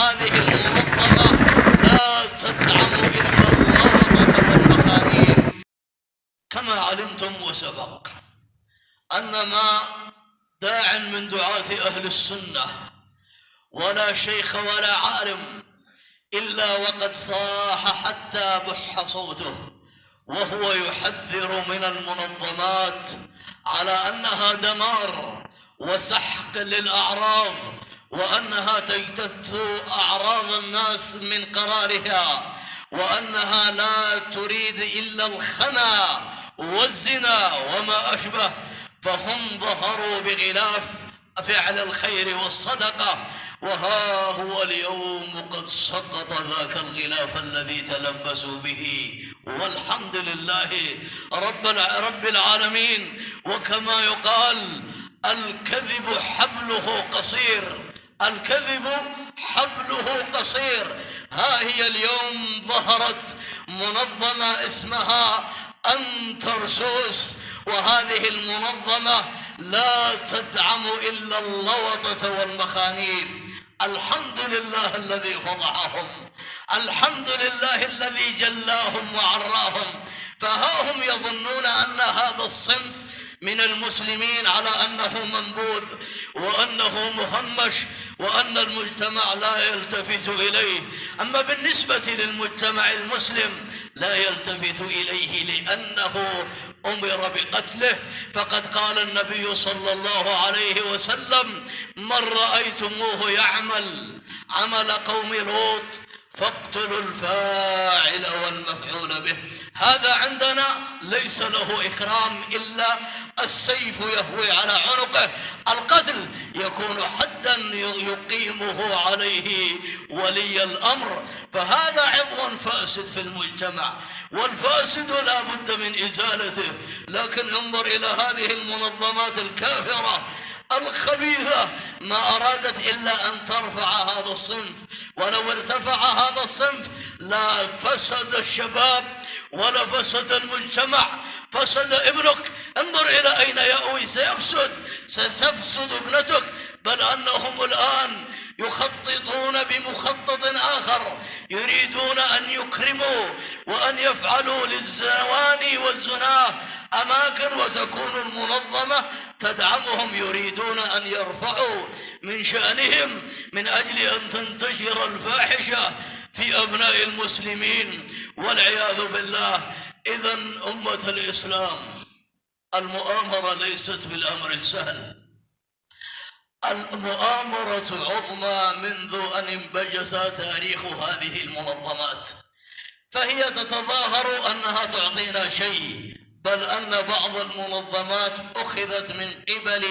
وهذه المنظمة لا تدعم إلا اللغطة والمخانيث. كما علمتم وسبق أن ما داع من دعاة أهل السنة ولا شيخ ولا عالم إلا وقد صاح حتى بح صوته وهو يحذر من المنظمات على أنها دمار وسحق للأعراض، وأنها تجتث أعراض الناس من قرارها، وأنها لا تريد إلا الخنا والزنا وما أشبه. فهم ظهروا بغلاف فعل الخير والصدقة، وها هو اليوم قد سقط ذاك الغلاف الذي تلبسوا به، والحمد لله رب العالمين. وكما يقال الكذب حبله قصير، الكذب حبله قصير. ها هي اليوم ظهرت منظمة اسمها أنترسوس، وهذه المنظمة لا تدعم إلا اللوطة والمخانيث. الحمد لله الذي فضحهم، الحمد لله الذي جلاهم وعراهم. فها هم يظنون أن هذا الصنف من المسلمين على أنه منبوذ وأنه مهمش وأن المجتمع لا يلتفت إليه. أما بالنسبة للمجتمع المسلم لا يلتفت إليه لأنه أمر بقتله. فقد قال النبي صلى الله عليه وسلم: من رأيتموه يعمل عمل قوم لوط فاقتلوا الفاعل والمفعول به. هذا عندنا ليس له إكرام إلا السيف يهوي على عنقه. القتل يكون حدا يقيمه عليه ولي الأمر. فهذا عضو فاسد في المجتمع، والفاسد لا بد من إزالته. لكن انظر إلى هذه المنظمات الكافرة الخبيثة، ما أرادت إلا أن ترفع هذا الصنف. ولو ارتفع هذا الصنف لا فسد الشباب ولا فسد المجتمع، فسد ابنك. انظر إلى أين يأوي، ستفسد ابنتك. بل أنهم الآن يخططون بمخطط آخر، يريدون أن يكرموا وأن يفعلوا للزواني والزناه أماكن، وتكون المنظمة تدعمهم. يريدون أن يرفعوا من شأنهم من أجل أن تنتشر الفاحشة في أبناء المسلمين والعياذ بالله. إذن أمة الإسلام، المؤامرة ليست بالأمر السهل، المؤامرة عظمى منذ أن انبجس تاريخ هذه المنظمات. فهي تتظاهر أنها تعطينا شيء، بل أن بعض المنظمات أخذت من قبل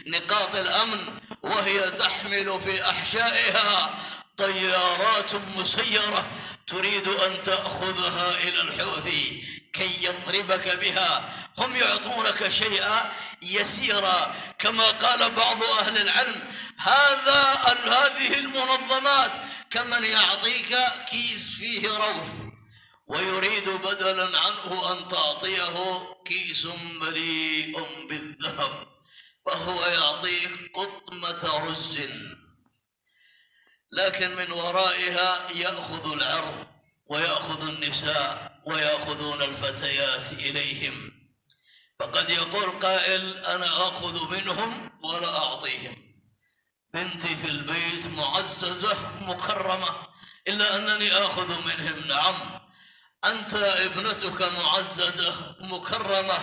نقاط الأمن وهي تحمل في أحشائها طيارات مسيرة تريد أن تأخذها إلى الحوثي كي يضربك بها. هم يعطونك شيئا يسيرا، كما قال بعض أهل العلم: هذه المنظمات كمن يعطيك كيس فيه روث ويريد بدلا عنه أن تعطيه كيس مليء بالذهب، فهو يعطيك قطمة رز، لكن من ورائها يأخذ العرض ويأخذ النساء ويأخذون الفتيات إليهم. فقد يقول قائل: أنا أخذ منهم ولا أعطيهم، بنتي في البيت معززة مكرمة إلا أنني أخذ منهم. نعم، أنت ابنتك معززة مكرمة،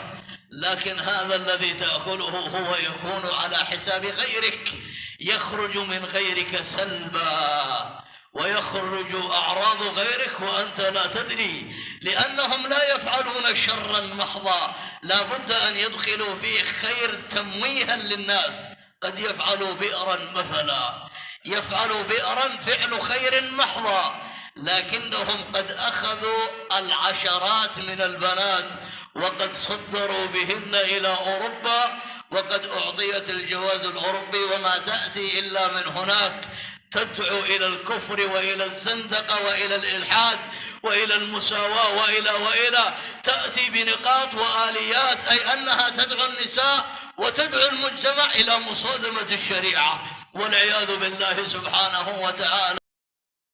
لكن هذا الذي تأكله هو يكون على حساب غيرك، يخرج من غيرك سلبا ويخرج أعراض غيرك وأنت لا تدري، لأنهم لا يفعلون شرا محضا، لا بد أن يدخلوا فيه خير تمويها للناس. قد يفعلوا بئرا مثلا، يفعلوا بئرا فعل خير محضا، لكنهم قد أخذوا العشرات من البنات وقد صدروا بهن إلى أوروبا، وقد أعطيت الجواز الأوروبي وما تأتي إلا من هناك تدعو إلى الكفر وإلى الزندقة وإلى الإلحاد وإلى المساواة وإلى تأتي بنقاط وآليات، أي أنها تدعو النساء وتدعو المجتمع إلى مصادمة الشريعة والعياذ بالله سبحانه وتعالى.